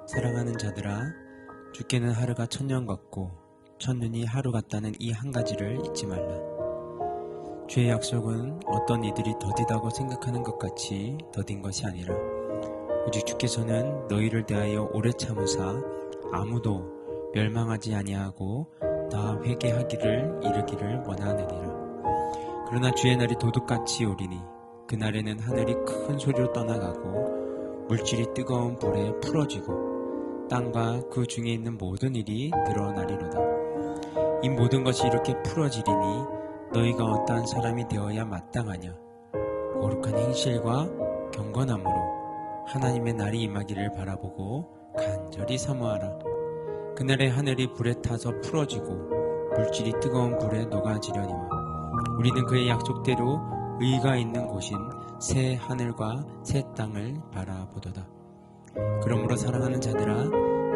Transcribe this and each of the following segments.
사랑하는 자들아, 주께는 하루가 천년 같고 천년이 하루 같다는 이 한 가지를 잊지 말라. 주의 약속은 어떤 이들이 더디다고 생각하는 것 같이 더딘 것이 아니라 오직 주께서는 너희를 대하여 오래 참으사 아무도 멸망하지 아니하고 다 회개하기를 이르기를 원하느니라. 그러나 주의 날이 도둑같이 오리니 그날에는 하늘이 큰 소리로 떠나가고 물질이 뜨거운 불에 풀어지고 땅과 그 중에 있는 모든 일이 드러나리로다. 이 모든 것이 이렇게 풀어지리니 너희가 어떠한 사람이 되어야 마땅하냐? 거룩한 행실과 경건함으로 하나님의 날이 임하기를 바라보고 간절히 사모하라. 그날에 하늘이 불에 타서 풀어지고 물질이 뜨거운 불에 녹아지려니와 우리는 그의 약속대로 의가 있는 곳인 새 하늘과 새 땅을 바라보도다. 그러므로 사랑하는 자들아,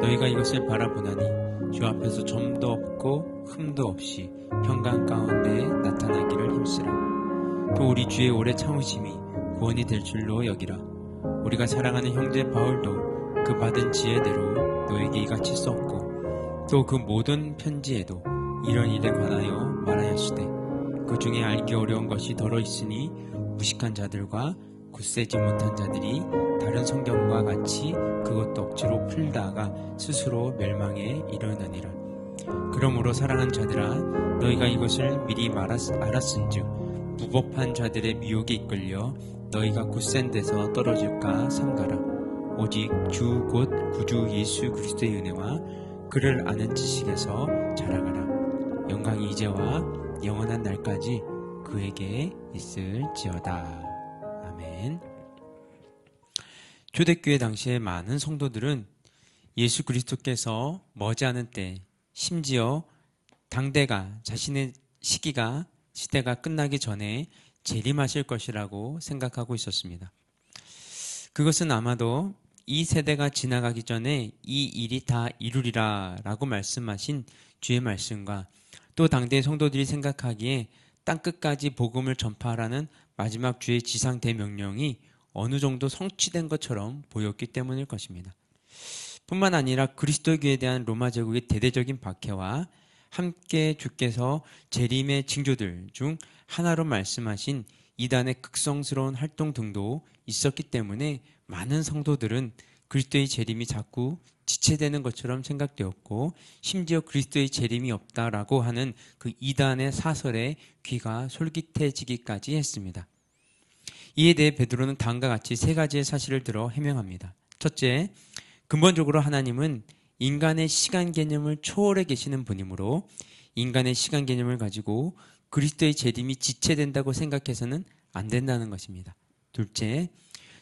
너희가 이것을 바라보나니 주 앞에서 점도 없고 흠도 없이 평강 가운데 나타나기를 힘쓰라. 또 우리 주의 오래 참으심이 구원이 될 줄로 여기라. 우리가 사랑하는 형제 바울도 그 받은 지혜대로 너에게 이같이 썼고 또 그 모든 편지에도 이런 일에 관하여 말하였으되 그 중에 알기 어려운 것이 더러 있으니 무식한 자들과 굳세지 못한 자들이 다른 성경과 같이 그것도 억지로 풀다가 스스로 멸망에 이르느니라. 그러므로 사랑하는 자들아, 너희가 이것을 미리 알았은즉 무법한 자들의 미혹에 이끌려 너희가 굳센 데서 떨어질까 삼가라. 오직 주 곧 구주 예수 그리스도의 은혜와 그를 아는 지식에서 자라가라. 영광이 이제와 영원한 날까지 그에게 있을지어다. 아멘. 초대교회 당시에 많은 성도들은 예수 그리스도께서 머지않은 때, 심지어 당대가 자신의 시대가 끝나기 전에 재림하실 것이라고 생각하고 있었습니다. 그것은 아마도 이 세대가 지나가기 전에 이 일이 다 이루리라 라고 말씀하신 주의 말씀과 또 당대의 성도들이 생각하기에 땅끝까지 복음을 전파하라는 마지막 주의 지상 대명령이 어느 정도 성취된 것처럼 보였기 때문일 것입니다. 뿐만 아니라 그리스도교에 대한 로마 제국의 대대적인 박해와 함께 주께서 재림의 징조들 중 하나로 말씀하신 이단의 극성스러운 활동 등도 있었기 때문에 많은 성도들은 그리스도의 재림이 자꾸 지체되는 것처럼 생각되었고 심지어 그리스도의 재림이 없다라고 하는 그 이단의 사설에 귀가 솔깃해지기까지 했습니다. 이에 대해 베드로는 다음과 같이 세 가지의 사실을 들어 해명합니다. 첫째, 근본적으로 하나님은 인간의 시간 개념을 초월해 계시는 분이므로 인간의 시간 개념을 가지고 그리스도의 재림이 지체된다고 생각해서는 안 된다는 것입니다. 둘째,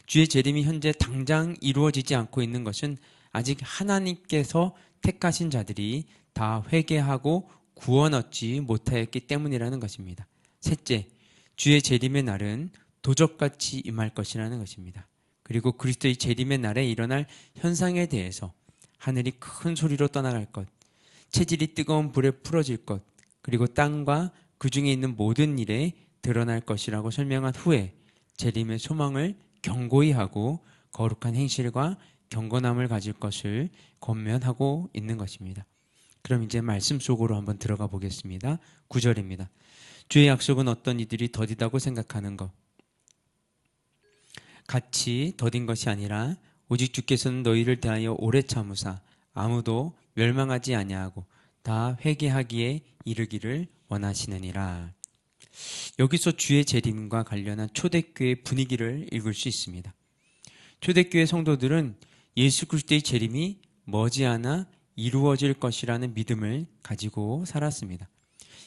주의 재림이 현재 당장 이루어지지 않고 있는 것은 아직 하나님께서 택하신 자들이 다 회개하고 구원 얻지 못하였기 때문이라는 것입니다. 셋째, 주의 재림의 날은 도적같이 임할 것이라는 것입니다. 그리고 그리스도의 재림의 날에 일어날 현상에 대해서 하늘이 큰 소리로 떠나갈 것, 체질이 뜨거운 불에 풀어질 것, 그리고 땅과 그 중에 있는 모든 일에 드러날 것이라고 설명한 후에 재림의 소망을 경고히 하고 거룩한 행실과 경건함을 가질 것을 권면하고 있는 것입니다. 그럼 이제 말씀 속으로 한번 들어가 보겠습니다. 9절입니다. 주의 약속은 어떤 이들이 더디다고 생각하는 것 같이 더딘 것이 아니라 오직 주께서는 너희를 대하여 오래 참으사 아무도 멸망하지 아니하고 다 회개하기에 이르기를 원하시느니라. 여기서 주의 재림과 관련한 초대교회 분위기를 읽을 수 있습니다. 초대교회 성도들은 예수 그리스도의 재림이 머지않아 이루어질 것이라는 믿음을 가지고 살았습니다.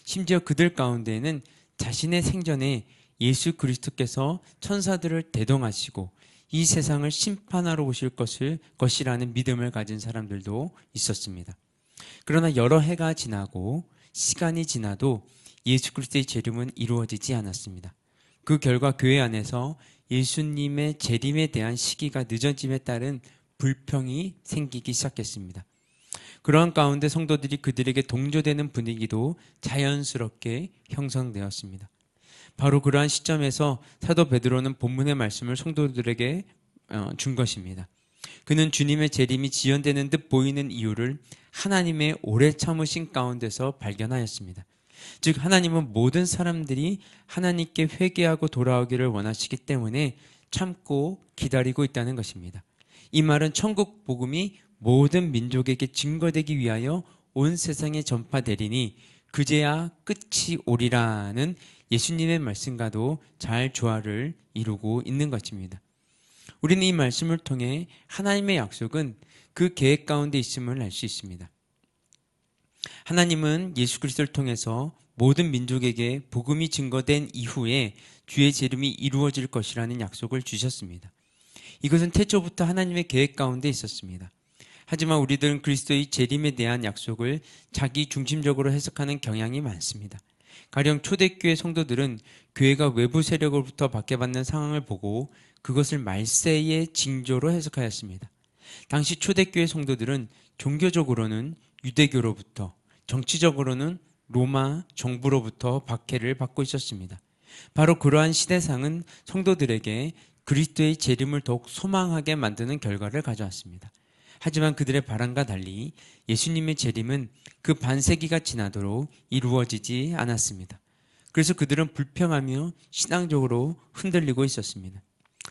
심지어 그들 가운데에는 자신의 생전에 예수 그리스도께서 천사들을 대동하시고 이 세상을 심판하러 오실 것이라는 믿음을 가진 사람들도 있었습니다. 그러나 여러 해가 지나고 시간이 지나도 예수 그리스도의 재림은 이루어지지 않았습니다. 그 결과 교회 안에서 예수님의 재림에 대한 시기가 늦어짐에 따른 불평이 생기기 시작했습니다. 그러한 가운데 성도들이 그들에게 동조되는 분위기도 자연스럽게 형성되었습니다. 바로 그러한 시점에서 사도 베드로는 본문의 말씀을 성도들에게 준 것입니다. 그는 주님의 재림이 지연되는 듯 보이는 이유를 하나님의 오래 참으신 가운데서 발견하였습니다. 즉 하나님은 모든 사람들이 하나님께 회개하고 돌아오기를 원하시기 때문에 참고 기다리고 있다는 것입니다. 이 말은 천국 복음이 모든 민족에게 증거되기 위하여 온 세상에 전파되리니 그제야 끝이 오리라는 예수님의 말씀과도 잘 조화를 이루고 있는 것입니다. 우리는 이 말씀을 통해 하나님의 약속은 그 계획 가운데 있음을 알 수 있습니다. 하나님은 예수 그리스도를 통해서 모든 민족에게 복음이 증거된 이후에 주의 재림이 이루어질 것이라는 약속을 주셨습니다. 이것은 태초부터 하나님의 계획 가운데 있었습니다. 하지만 우리들은 그리스도의 재림에 대한 약속을 자기 중심적으로 해석하는 경향이 많습니다. 가령 초대교회 성도들은 교회가 외부 세력으로부터 박해받는 상황을 보고 그것을 말세의 징조로 해석하였습니다. 당시 초대교회 성도들은 종교적으로는 유대교로부터, 정치적으로는 로마 정부로부터 박해를 받고 있었습니다. 바로 그러한 시대상은 성도들에게 그리스도의 재림을 더욱 소망하게 만드는 결과를 가져왔습니다. 하지만 그들의 바람과 달리 예수님의 재림은 그 반세기가 지나도록 이루어지지 않았습니다. 그래서 그들은 불평하며 신앙적으로 흔들리고 있었습니다.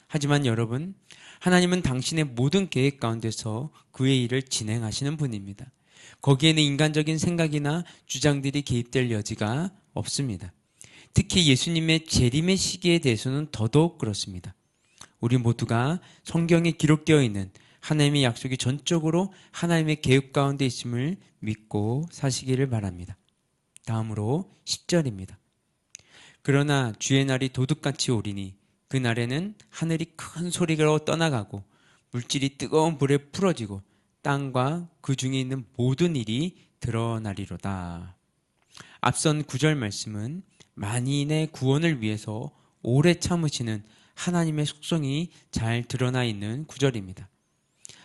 하지만 여러분, 하나님은 당신의 모든 계획 가운데서 그의 일을 진행하시는 분입니다. 거기에는 인간적인 생각이나 주장들이 개입될 여지가 없습니다. 특히 예수님의 재림의 시기에 대해서는 더더욱 그렇습니다. 우리 모두가 성경에 기록되어 있는 하나님의 약속이 전적으로 하나님의 계획 가운데 있음을 믿고 사시기를 바랍니다. 다음으로 10절입니다. 그러나 주의 날이 도둑같이 오리니 그 날에는 하늘이 큰 소리로 떠나가고 물질이 뜨거운 불에 풀어지고 땅과 그 중에 있는 모든 일이 드러나리로다. 앞선 9절 말씀은 만인의 구원을 위해서 오래 참으시는 하나님의 속성이 잘 드러나 있는 구절입니다.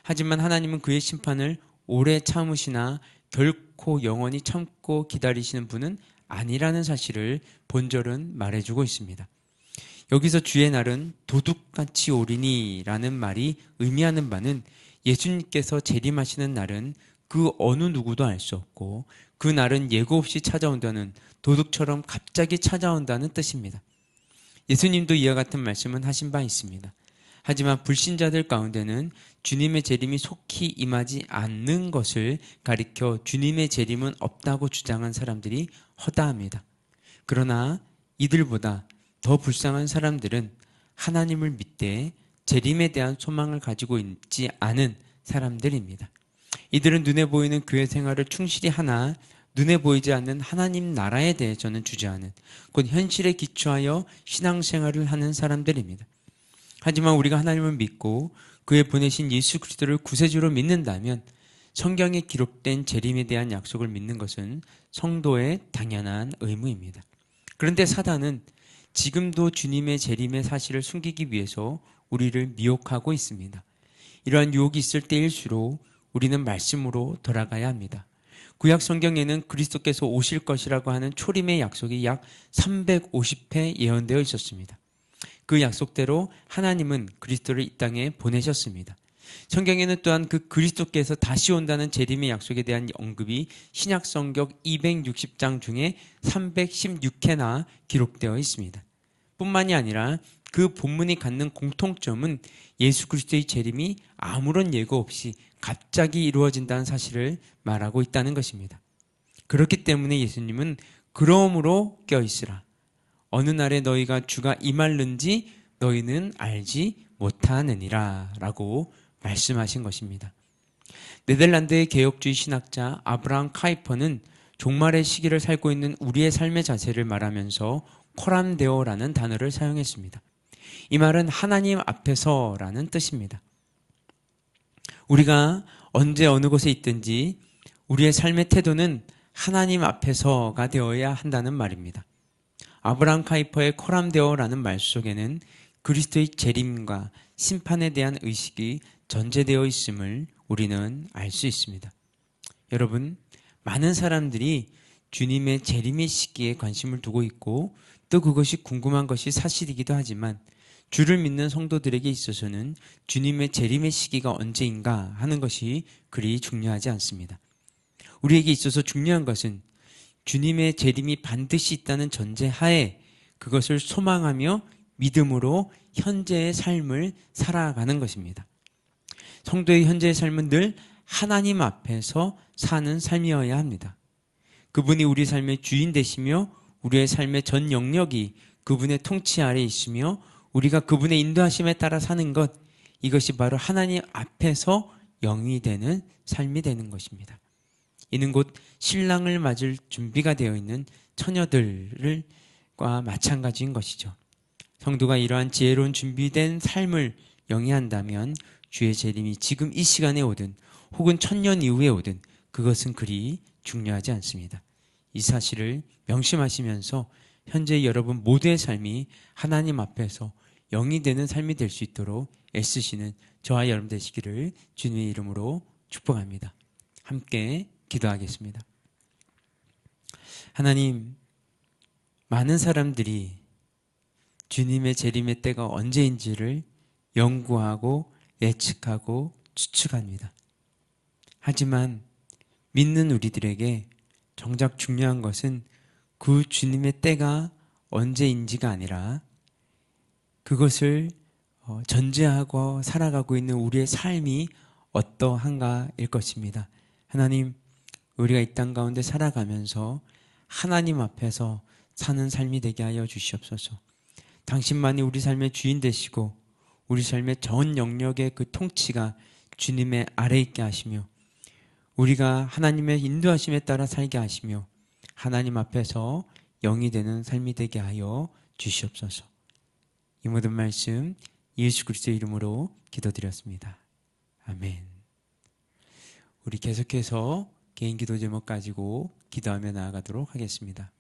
하지만 하나님은 그의 심판을 오래 참으시나 결코 영원히 참고 기다리시는 분은 아니라는 사실을 본절은 말해주고 있습니다. 여기서 주의 날은 도둑같이 오리니라는 말이 의미하는 바는 예수님께서 재림하시는 날은 그 어느 누구도 알 수 없고 그 날은 예고 없이 찾아온다는 도둑처럼 갑자기 찾아온다는 뜻입니다. 예수님도 이와 같은 말씀은 하신 바 있습니다. 하지만 불신자들 가운데는 주님의 재림이 속히 임하지 않는 것을 가리켜 주님의 재림은 없다고 주장한 사람들이 허다합니다. 그러나 이들보다 더 불쌍한 사람들은 하나님을 믿되 재림에 대한 소망을 가지고 있지 않은 사람들입니다. 이들은 눈에 보이는 교회 생활을 충실히 하나 눈에 보이지 않는 하나님 나라에 대해서는 주저하는 곧 현실에 기초하여 신앙생활을 하는 사람들입니다. 하지만 우리가 하나님을 믿고 그의 보내신 예수 그리스도를 구세주로 믿는다면 성경에 기록된 재림에 대한 약속을 믿는 것은 성도의 당연한 의무입니다. 그런데 사단은 지금도 주님의 재림의 사실을 숨기기 위해서 우리를 미혹하고 있습니다. 이러한 유혹이 있을 때일수록 우리는 말씀으로 돌아가야 합니다. 구약 성경에는 그리스도께서 오실 것이라고 하는 초림의 약속이 약 350회 예언되어 있었습니다. 그 약속대로 하나님은 그리스도를 이 땅에 보내셨습니다. 성경에는 또한 그 그리스도께서 다시 온다는 재림의 약속에 대한 언급이 신약 성경 260장 중에 316회나 기록되어 있습니다. 뿐만이 아니라 그 본문이 갖는 공통점은 예수 그리스도의 재림이 아무런 예고 없이 갑자기 이루어진다는 사실을 말하고 있다는 것입니다. 그렇기 때문에 예수님은 그러므로 껴있으라. 어느 날에 너희가 주가 임할는지 너희는 알지 못하느니라 라고 말씀하신 것입니다. 네덜란드의 개혁주의 신학자 아브라함 카이퍼는 종말의 시기를 살고 있는 우리의 삶의 자세를 말하면서 코람데오라는 단어를 사용했습니다. 이 말은 하나님 앞에서라는 뜻입니다. 우리가 언제 어느 곳에 있든지 우리의 삶의 태도는 하나님 앞에서가 되어야 한다는 말입니다. 아브라함 카이퍼의 코람데오라는 말 속에는 그리스도의 재림과 심판에 대한 의식이 전제되어 있음을 우리는 알 수 있습니다. 여러분, 많은 사람들이 주님의 재림의 시기에 관심을 두고 있고 또 그것이 궁금한 것이 사실이기도 하지만 주를 믿는 성도들에게 있어서는 주님의 재림의 시기가 언제인가 하는 것이 그리 중요하지 않습니다. 우리에게 있어서 중요한 것은 주님의 재림이 반드시 있다는 전제하에 그것을 소망하며 믿음으로 현재의 삶을 살아가는 것입니다. 성도의 현재의 삶은 늘 하나님 앞에서 사는 삶이어야 합니다. 그분이 우리 삶의 주인 되시며 우리의 삶의 전 영역이 그분의 통치 아래 있으며 우리가 그분의 인도하심에 따라 사는 것, 이것이 바로 하나님 앞에서 영이 되는 삶이 되는 것입니다. 이는 곧 신랑을 맞을 준비가 되어 있는 처녀들과 마찬가지인 것이죠. 성도가 이러한 지혜로운 준비된 삶을 영위한다면 주의 재림이 지금 이 시간에 오든 혹은 천년 이후에 오든 그것은 그리 중요하지 않습니다. 이 사실을 명심하시면서 현재 여러분 모두의 삶이 하나님 앞에서 영이 되는 삶이 될 수 있도록 애쓰시는 저와 여러분 되시기를 주님의 이름으로 축복합니다. 함께 기도하겠습니다. 하나님, 많은 사람들이 주님의 재림의 때가 언제인지를 연구하고 예측하고 추측합니다. 하지만 믿는 우리들에게 정작 중요한 것은 그 주님의 때가 언제인지가 아니라 그것을 전제하고 살아가고 있는 우리의 삶이 어떠한가일 것입니다. 하나님, 우리가 이 땅 가운데 살아가면서 하나님 앞에서 사는 삶이 되게 하여 주시옵소서. 당신만이 우리 삶의 주인 되시고 우리 삶의 전 영역의 그 통치가 주님의 아래 있게 하시며 우리가 하나님의 인도하심에 따라 살게 하시며 하나님 앞에서 영이 되는 삶이 되게 하여 주시옵소서. 이 모든 말씀 예수 그리스도의 이름으로 기도드렸습니다. 아멘. 우리 계속해서 개인 기도 제목 가지고 기도하며 나아가도록 하겠습니다.